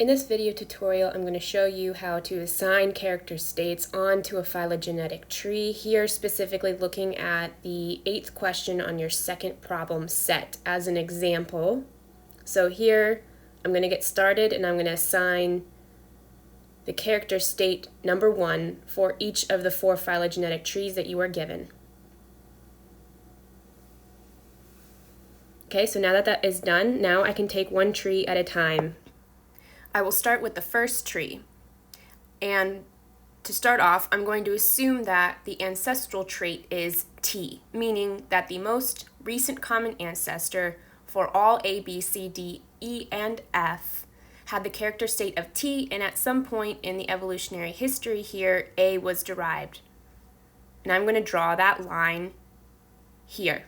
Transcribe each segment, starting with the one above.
In this video tutorial, I'm going to show you how to assign character states onto a phylogenetic tree, here specifically looking at the 8th question on your second problem set as an example. So here I'm going to get started and I'm going to assign the character state number 1 for each of the 4 phylogenetic trees that you are given. Okay, so now that that is done, now I can take one tree at a time. I will start with the first tree, and to start off, I'm going to assume that the ancestral trait is T, meaning that the most recent common ancestor for all A, B, C, D, E, and F had the character state of T, and at some point in the evolutionary history here, A was derived. And I'm going to draw that line here.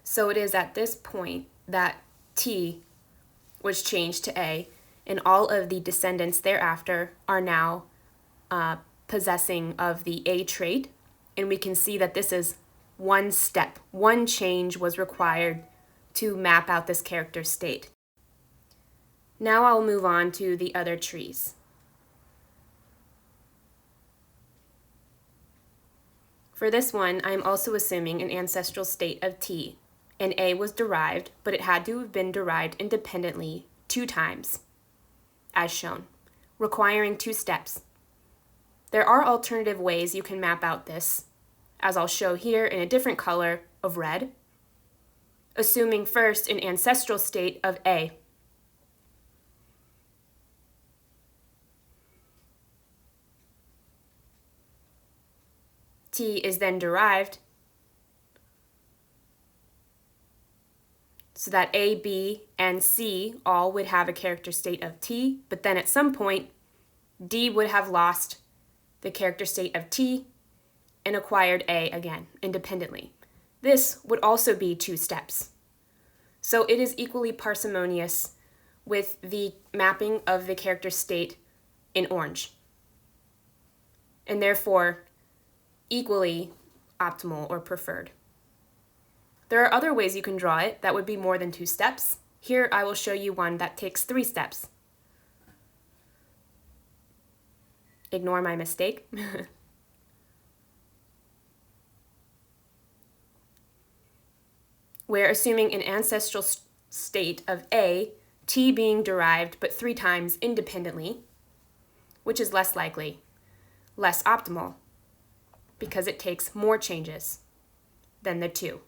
So it is at this point that T was changed to A, and all of the descendants thereafter are now possessing of the A trait, and we can see that this is one step. One change was required to map out this character state. Now I'll move on to the other trees. For this one, I'm also assuming an ancestral state of T, and A was derived, but it had to have been derived independently 2 times, as shown, requiring 2 steps. There are alternative ways you can map out this, as I'll show here in a different color of red, assuming first an ancestral state of A. T is then derived, so that A, B, and C all would have a character state of T, but then at some point, D would have lost the character state of T and acquired A again, independently. This would also be 2 steps. So it is equally parsimonious with the mapping of the character state in orange, and therefore equally optimal or preferred. There are other ways you can draw it that would be more than 2 steps. Here I will show you one that takes 3 steps. Ignore my mistake. We're assuming an ancestral state of A, T being derived but 3 times independently, which is less likely, less optimal, because it takes more changes than the 2.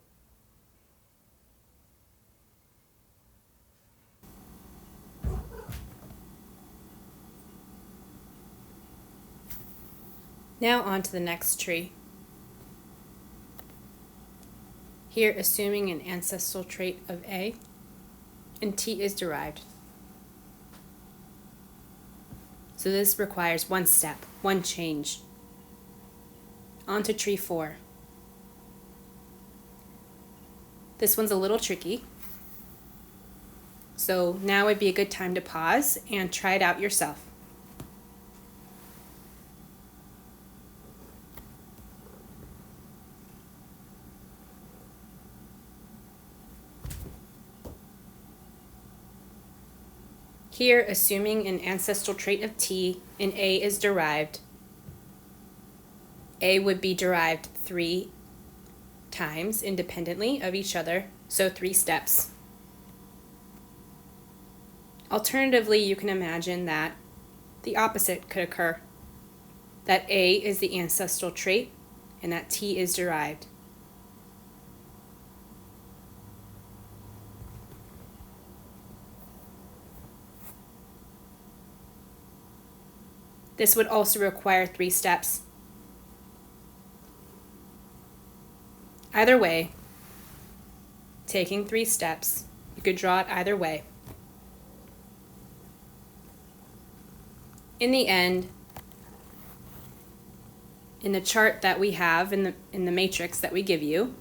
Now on to the next tree. Here assuming an ancestral trait of A, and T is derived. So this requires 1 step, 1 change. On to tree 4. This one's a little tricky, so now would be a good time to pause and try it out yourself. Here, assuming an ancestral trait of T and A is derived, A would be derived 3 times independently of each other, so 3 steps. Alternatively, you can imagine that the opposite could occur, that A is the ancestral trait and that T is derived. This would also require 3 steps. Either way, taking 3 steps, you could draw it either way. In the end, in the chart that we have in the matrix that we give you,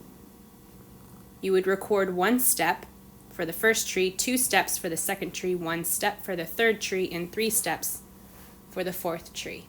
you would record 1 step for the first tree, 2 steps for the second tree, 1 step for the third tree, and 3 steps for the 4th tree.